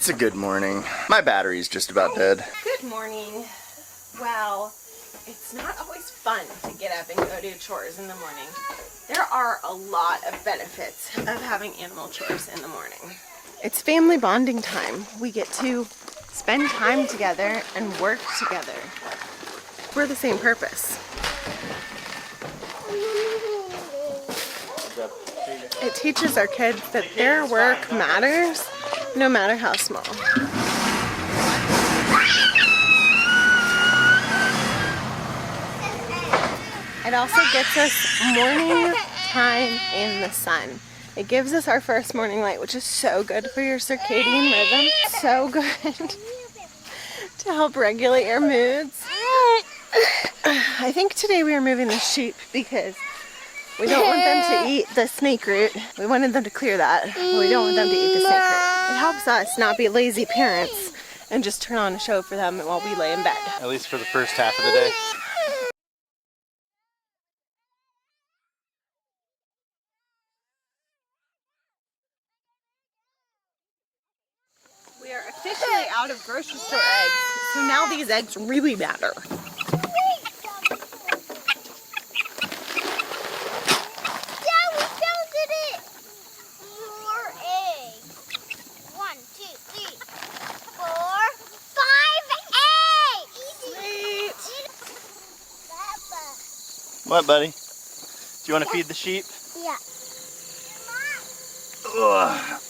It's a good morning. My battery's just about dead. Good morning. Well, it's not always fun to get up and go do chores in the morning. There are a lot of benefits of having animal chores in the morning. It's family bonding time. We get to spend time together and work together for the same purpose. It teaches our kids that their work matters, no matter how small. It also gets us morning time in the sun. It gives us our first morning light, which is so good for your circadian rhythm. So good to help regulate your moods. I think today we are moving the sheep because we don't want them to eat the snake root. We wanted them to clear that, but we don't want them to eat the snake root. It helps us not be lazy parents and just turn on a show for them while we lay in bed. At least for the first half of the day. We are officially out of grocery store eggs, so now these eggs really matter. What, buddy? Do you want to feed the sheep? Yeah. Ugh.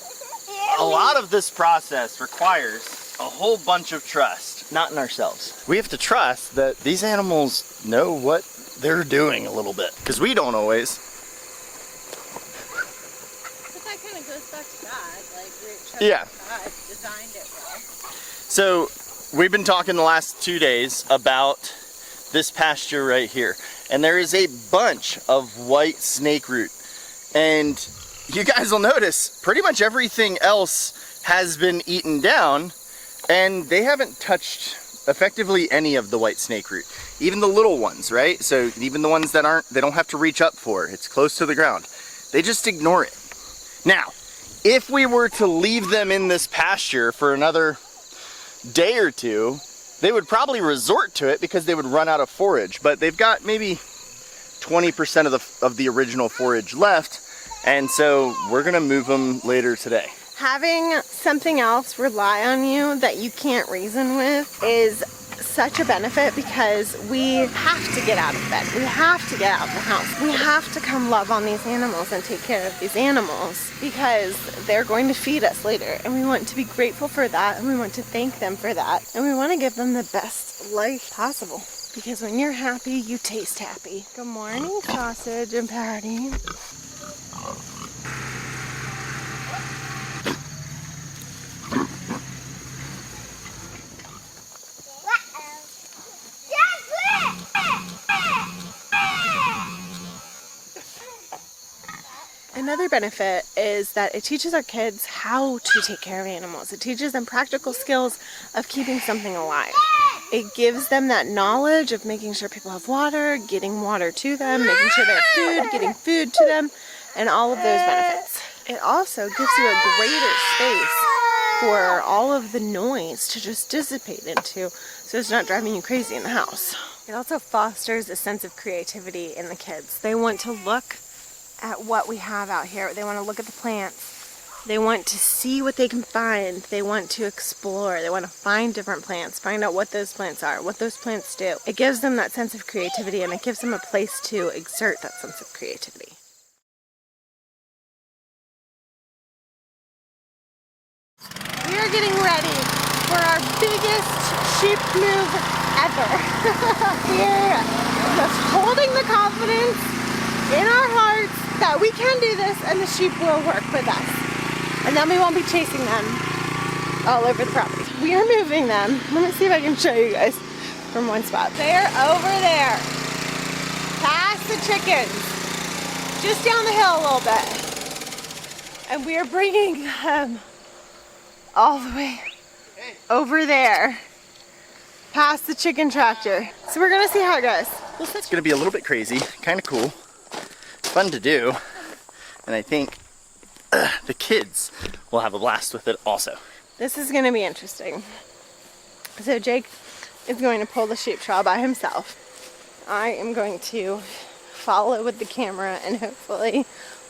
A lot of this process requires a whole bunch of trust, not in ourselves. We have to trust that these animals know what they're doing a little bit, because we don't always. But that kind of goes back to God, like Yeah. God designed it well. So we've been talking the last 2 days about this pasture right here, and there is a bunch of white snake root, and you guys will notice pretty much everything else has been eaten down, and they haven't touched effectively any of the white snake root, even the little ones, right? So even the ones that they don't have to reach up for, it's close to the ground, they just ignore it. Now if we were to leave them in this pasture for another day or two, they would probably resort to it because they would run out of forage, but they've got maybe 20% of the original forage left, and so we're gonna move them later today. Having something else rely on you that you can't reason with is such a benefit, because we have to get out of bed. We have to get out of the house. We have to come love on these animals and take care of these animals because they're going to feed us later, and we want to be grateful for that, and we want to thank them for that, and we want to give them the best life possible, because when you're happy, you taste happy. Good morning, Sausage and Patty. Another benefit is that it teaches our kids how to take care of animals. It teaches them practical skills of keeping something alive. It gives them that knowledge of making sure people have water, getting water to them, making sure they have food, getting food to them, and all of those benefits. It also gives you a greater space for all of the noise to just dissipate into, so it's not driving you crazy in the house. It also fosters a sense of creativity in the kids. They want to look at what we have out here. They want to look at the plants. They want to see what they can find. They want to explore. They want to find different plants, find out what those plants are, what those plants do. It gives them that sense of creativity, and it gives them a place to exert that sense of creativity. We are getting ready for our biggest sheep move ever. We're just holding the confidence in our hearts that we can do this, and the sheep will work with us. And then we won't be chasing them all over the property. We are moving them. Let me see if I can show you guys from one spot. They're over there, past the chickens, just down the hill a little bit. And we are bringing them all the way over there, past the chicken tractor. So we're gonna see how it goes. It's gonna be a little bit crazy, kind of cool, fun to do, and I think the kids will have a blast with it also. This is going to be interesting. So Jake is going to pull the sheep straw by himself. I am going to follow with the camera and hopefully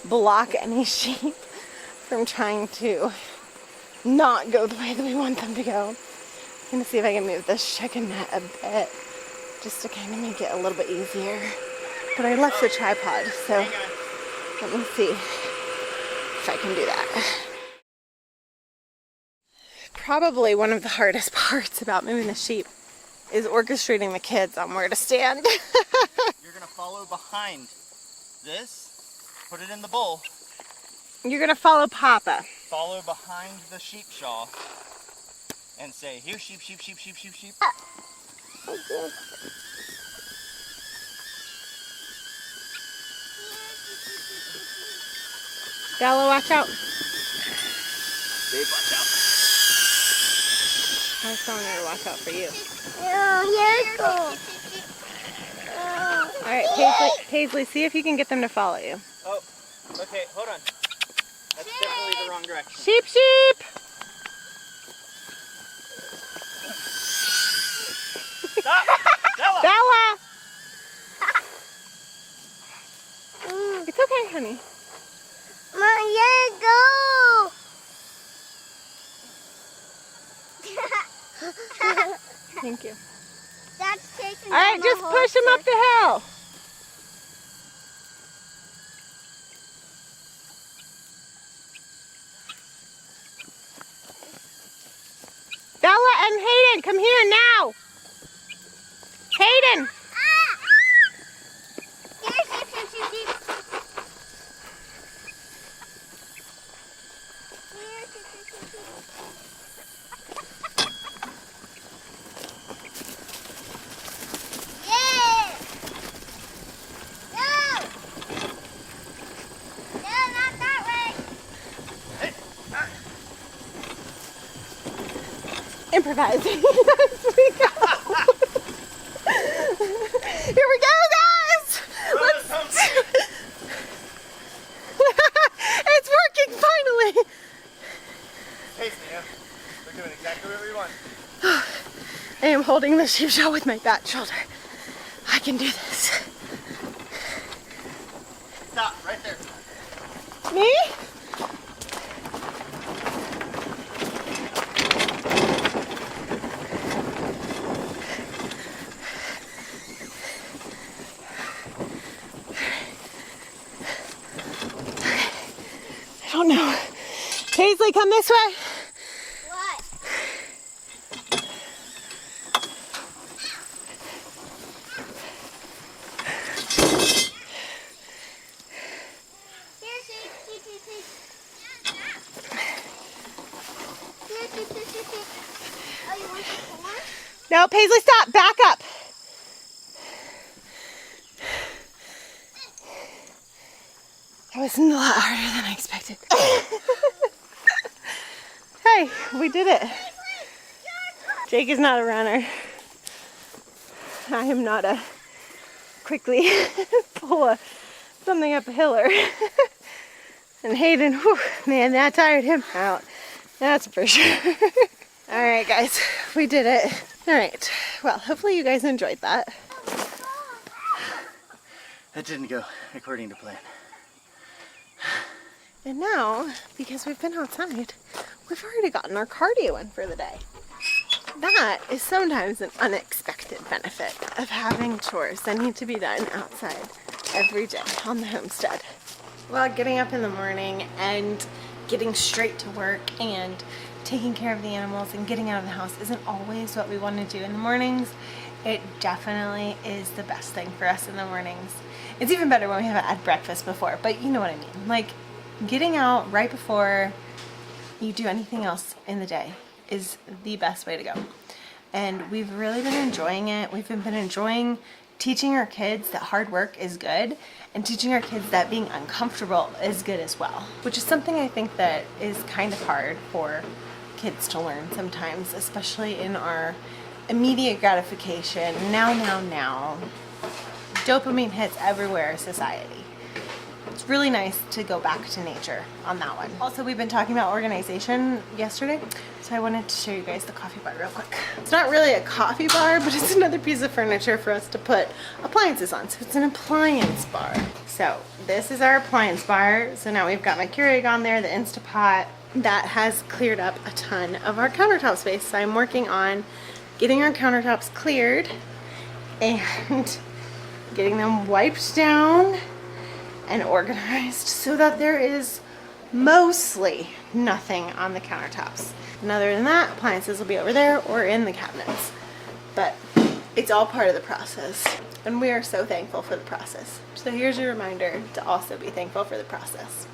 block any sheep from trying to not go the way that we want them to go. I'm going to see if I can move this chicken net a bit just to kind of make it a little bit easier. But I left the tripod, so let me see if I can do that. Probably one of the hardest parts about moving the sheep is orchestrating the kids on where to stand. You're gonna follow behind this, put it in the bowl. You're gonna follow Papa. Follow behind the sheep shawl and say, here sheep, sheep, sheep, sheep, sheep, sheep. Okay. Bella, watch out. Babe, watch out. I was telling her to watch out for you. Alright, Paisley, see if you can get them to follow you. Oh, okay, hold on. That's definitely the wrong direction. Sheep, sheep! Stop! Bella! Bella! It's okay, honey. Thank you. That's taking Alright, just push him up the hill. Bella and Hayden, come here now. Hayden. Here, sheep, sheep, sheep, sheep. Here, sheep, sheep, sheep, sheep. Yeah! No! No, not that way. Hey! Improvising as we go. Here we go, guys! Let's do it. It's working finally! Hey, Sam. We're doing exactly what we want. I am holding the sheep shawl with my back shoulder. I can do this. Stop, right there. Me? I don't know. Paisley, come this way. What? Here, sheep, sheep, sheep, sheep. Here, sheep, sheep, sheep, sheep. Oh, you want some more? No, Paisley, stop. Back up. That was a lot harder than I expected. Hey, we did it. Jake is not a runner. I am not a quickly pull something up a hiller. And Hayden, whew, man, that tired him out. That's for sure. All right, guys, we did it. All right, well, hopefully you guys enjoyed that. That didn't go according to plan. And now, because we've been outside, we've already gotten our cardio in for the day. That is sometimes an unexpected benefit of having chores that need to be done outside every day on the homestead. Well, getting up in the morning and getting straight to work and taking care of the animals and getting out of the house isn't always what we want to do in the mornings. It definitely is the best thing for us in the mornings. It's even better when we haven't had breakfast before, but you know what I mean. Like, getting out right before you do anything else in the day is the best way to go. And we've really been enjoying it. We've been enjoying teaching our kids that hard work is good and teaching our kids that being uncomfortable is good as well, which is something I think that is kind of hard for kids to learn sometimes, especially in our immediate gratification, now, dopamine hits everywhere society. It's really nice to go back to nature on that one. Also, we've been talking about organization yesterday, so I wanted to show you guys the coffee bar real quick. It's not really a coffee bar, but it's another piece of furniture for us to put appliances on. So it's an appliance bar. So this is our appliance bar. So now we've got my Keurig on there, the Instapot. That has cleared up a ton of our countertop space. So I'm working on getting our countertops cleared and getting them wiped down and organized so that there is mostly nothing on the countertops. And other than that, appliances will be over there or in the cabinets. But it's all part of the process. And we are so thankful for the process. So here's your reminder to also be thankful for the process.